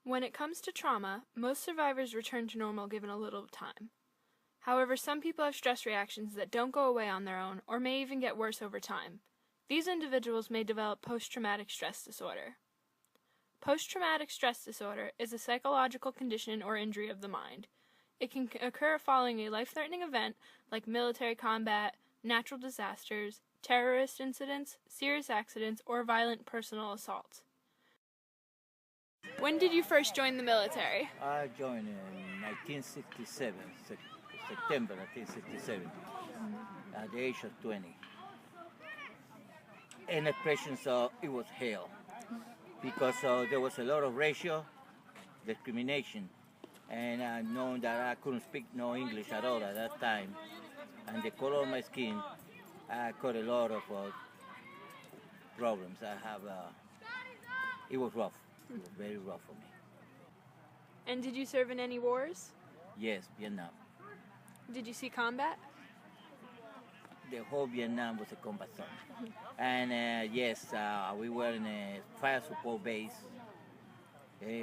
When it comes to trauma, most survivors return to normal given a little time. However, some people have stress reactions that don't go away on their own or may even get worse over time. These individuals may develop post-traumatic stress disorder. Post-traumatic stress disorder is a psychological condition or injury of the mind. It can occur following a life-threatening event like military combat, natural disasters, terrorist incidents, serious accidents, or violent personal assaults. When did you first join the military? I joined in 1967, September 1967, at the age of 20. And expressions it was hell, because there was a lot of racial discrimination, and I know that I couldn't speak no English at all at that time, and the color of my skin, I got a lot of problems. It was rough. It was very rough for me. And did you serve in any wars? Yes, Vietnam. Did you see combat? The whole Vietnam was a combat zone. And yes, we were in a fire support base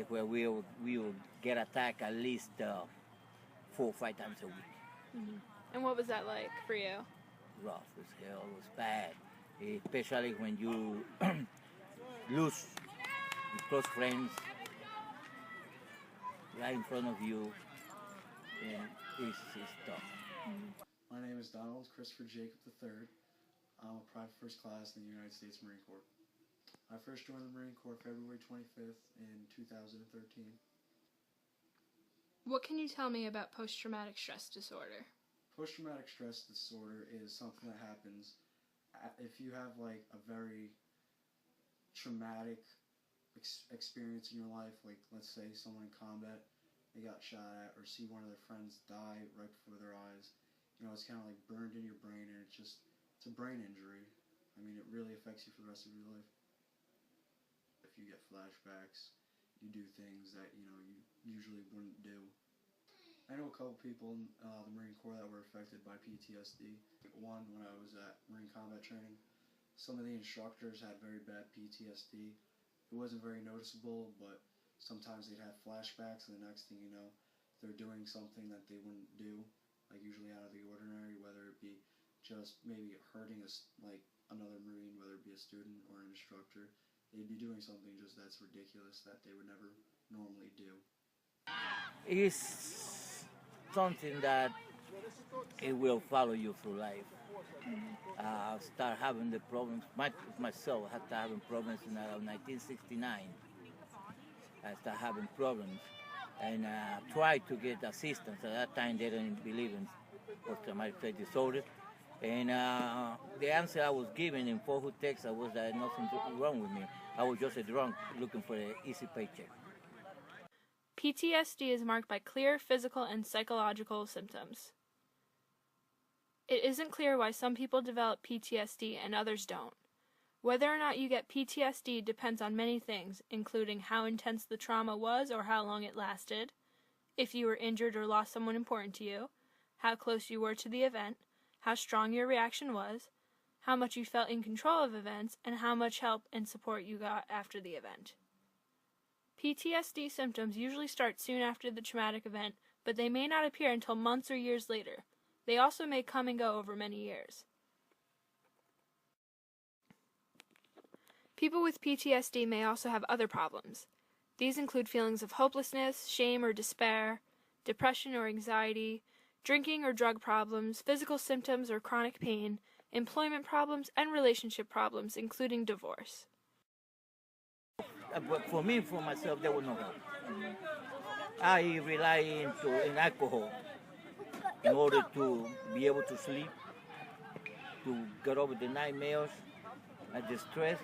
where we would get attacked at least 4 or 5 times a week. Mm-hmm. And what was that like for you? Rough as hell. It was bad, especially when you lose close friends right in front of you, and it's tough. Mm-hmm. My name is Donald Christopher Jacob III. I'm a private first class in the United States Marine Corps. I first joined the Marine Corps February 25th in 2013. What can you tell me about post-traumatic stress disorder? Post-traumatic stress disorder is something that happens if you have like a very traumatic experience in your life, like let's say someone in combat, they got shot at, or see one of their friends die right before their eyes. You know, it's kind of like burned in your brain, and it's a brain injury. I mean, it really affects you for the rest of your life. If you get flashbacks, you do things that, you know, you usually wouldn't do. I know a couple people in the Marine Corps that were affected by PTSD. One, when I was at Marine Combat Training, some of the instructors had very bad PTSD. It wasn't very noticeable, but sometimes they'd have flashbacks, and the next thing you know, they're doing something that they wouldn't do, like usually out of the ordinary, whether it be just maybe hurting like another Marine, whether it be a student or an instructor. They'd be doing something just that's ridiculous that they would never normally do. It's something that it will follow you through life. Start having the problems. Myself, I started having problems in 1969. I started having problems, and tried to get assistance. At that time, they didn't believe in post-traumatic stress disorder. And the answer I was given in Fort Hood, Texas, was that nothing wrong with me. I was just a drunk looking for an easy paycheck. PTSD is marked by clear physical and psychological symptoms. It isn't clear why some people develop PTSD and others don't. Whether or not you get PTSD depends on many things, including how intense the trauma was or how long it lasted, if you were injured or lost someone important to you, how close you were to the event, how strong your reaction was, how much you felt in control of events, and how much help and support you got after the event. PTSD symptoms usually start soon after the traumatic event, but they may not appear until months or years later. They also may come and go over many years. People with PTSD may also have other problems. These include feelings of hopelessness, shame or despair, depression or anxiety, drinking or drug problems, physical symptoms or chronic pain, employment problems, and relationship problems, including divorce. But for me, for myself, there was no help. I rely on alcohol in order to be able to sleep, to get over the nightmares and the stress.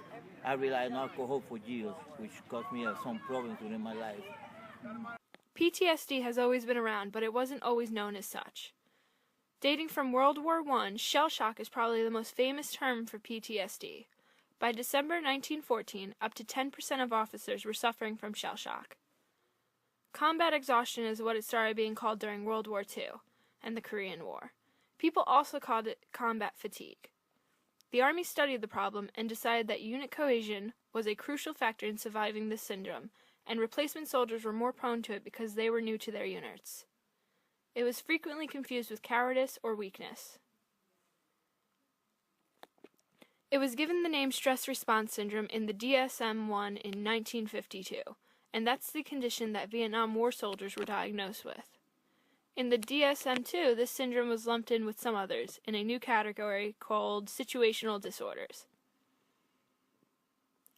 I rely on alcohol for years, which caused me some problems within my life. PTSD has always been around, but it wasn't always known as such. Dating from World War I, shell shock is probably the most famous term for PTSD. By December 1914, up to 10% of officers were suffering from shell shock. Combat exhaustion is what it started being called during World War II and the Korean War. People also called it combat fatigue. The Army studied the problem and decided that unit cohesion was a crucial factor in surviving this syndrome, and replacement soldiers were more prone to it because they were new to their units. It was frequently confused with cowardice or weakness. It was given the name stress response syndrome in the DSM-1 in 1952, and that's the condition that Vietnam War soldiers were diagnosed with. In the DSM-2, this syndrome was lumped in with some others in a new category called situational disorders.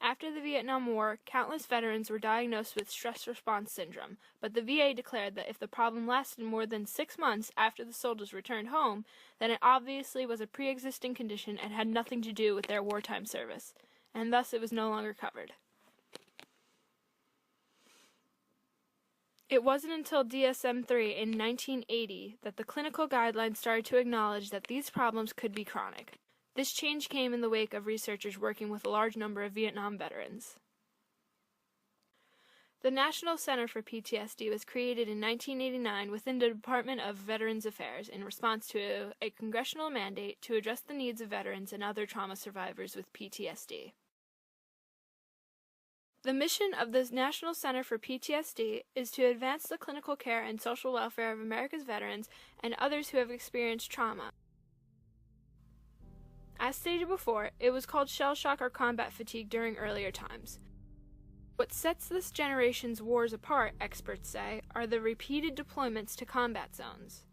After the Vietnam War, countless veterans were diagnosed with stress response syndrome, but the VA declared that if the problem lasted more than 6 months after the soldiers returned home, then it obviously was a pre-existing condition and had nothing to do with their wartime service, and thus it was no longer covered. It wasn't until DSM-3 in 1980 that the clinical guidelines started to acknowledge that these problems could be chronic. This change came in the wake of researchers working with a large number of Vietnam veterans. The National Center for PTSD was created in 1989 within the Department of Veterans Affairs in response to a congressional mandate to address the needs of veterans and other trauma survivors with PTSD. The mission of the National Center for PTSD is to advance the clinical care and social welfare of America's veterans and others who have experienced trauma. As stated before, it was called shell shock or combat fatigue during earlier times. What sets this generation's wars apart, experts say, are the repeated deployments to combat zones.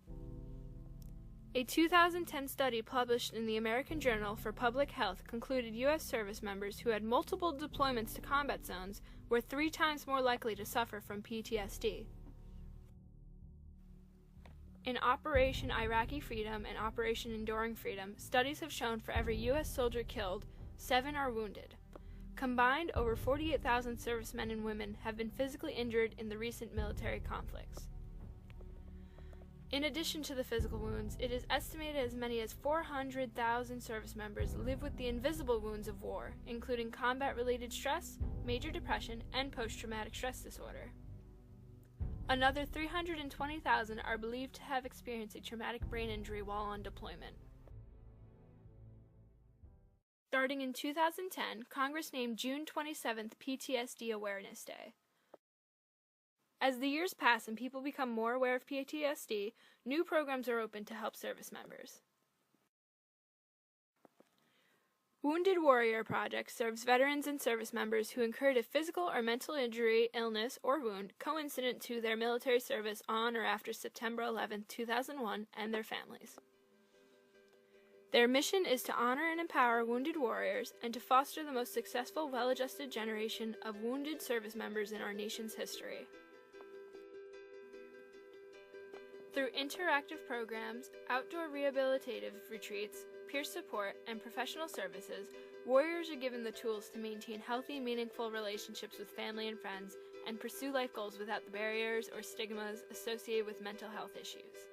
A 2010 study published in the American Journal for Public Health concluded U.S. service members who had multiple deployments to combat zones were 3 times more likely to suffer from PTSD. In Operation Iraqi Freedom and Operation Enduring Freedom, studies have shown for every U.S. soldier killed, 7 are wounded. Combined, over 48,000 servicemen and women have been physically injured in the recent military conflicts. In addition to the physical wounds, it is estimated as many as 400,000 service members live with the invisible wounds of war, including combat-related stress, major depression, and post-traumatic stress disorder. Another 320,000 are believed to have experienced a traumatic brain injury while on deployment. Starting in 2010, Congress named June 27th PTSD Awareness Day. As the years pass and people become more aware of PTSD, new programs are open to help service members. Wounded Warrior Project serves veterans and service members who incurred a physical or mental injury, illness, or wound coincident to their military service on or after September 11, 2001, and their families. Their mission is to honor and empower wounded warriors and to foster the most successful, well-adjusted generation of wounded service members in our nation's history. Through interactive programs, outdoor rehabilitative retreats, peer support, and professional services, warriors are given the tools to maintain healthy, meaningful relationships with family and friends and pursue life goals without the barriers or stigmas associated with mental health issues.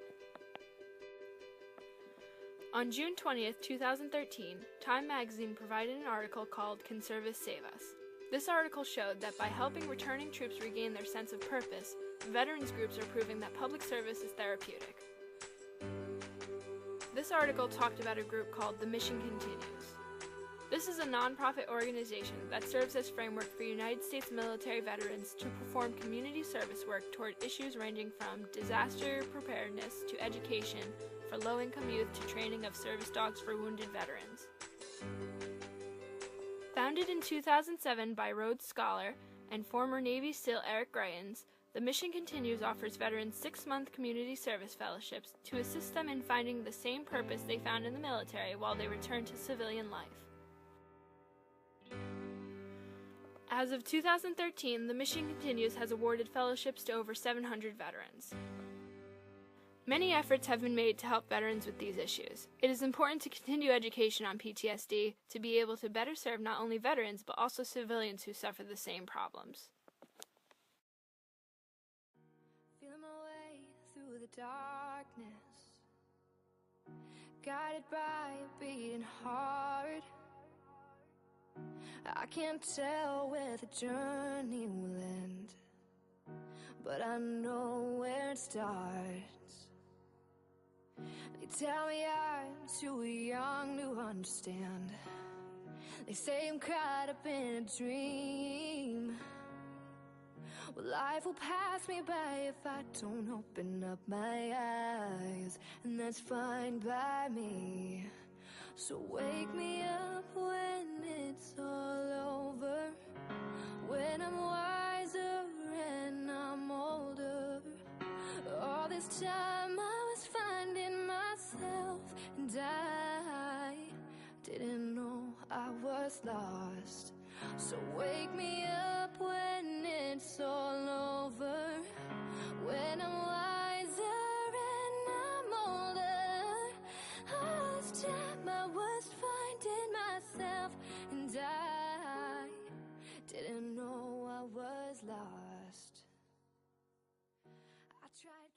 On June 20th, 2013, Time magazine provided an article called Can Service Save Us? This article showed that by helping returning troops regain their sense of purpose, veterans groups are proving that public service is therapeutic. This article talked about a group called The Mission Continues. This is a nonprofit organization that serves as framework for United States military veterans to perform community service work toward issues ranging from disaster preparedness to education for low-income youth to training of service dogs for wounded veterans. Founded in 2007 by Rhodes Scholar and former Navy SEAL Eric Grayens, The Mission Continues offers veterans 6-month community service fellowships to assist them in finding the same purpose they found in the military while they return to civilian life. As of 2013, The Mission Continues has awarded fellowships to over 700 veterans. Many efforts have been made to help veterans with these issues. It is important to continue education on PTSD to be able to better serve not only veterans but also civilians who suffer the same problems. Feeling my way through the darkness, guided by a beating heart. I can't tell where the journey will end, but I know where it starts. They tell me I'm too young to understand. They say I'm caught up in a dream. Well, life will pass me by if I don't open up my eyes, and that's fine by me. So wake me up when it's all over, when I'm wiser and I'm older. All this time I was finding myself, and I didn't know I was lost. So wake me up when it's all over, when I'm wiser and I'm older. All this time I was finding myself, and I didn't know I was lost. I tried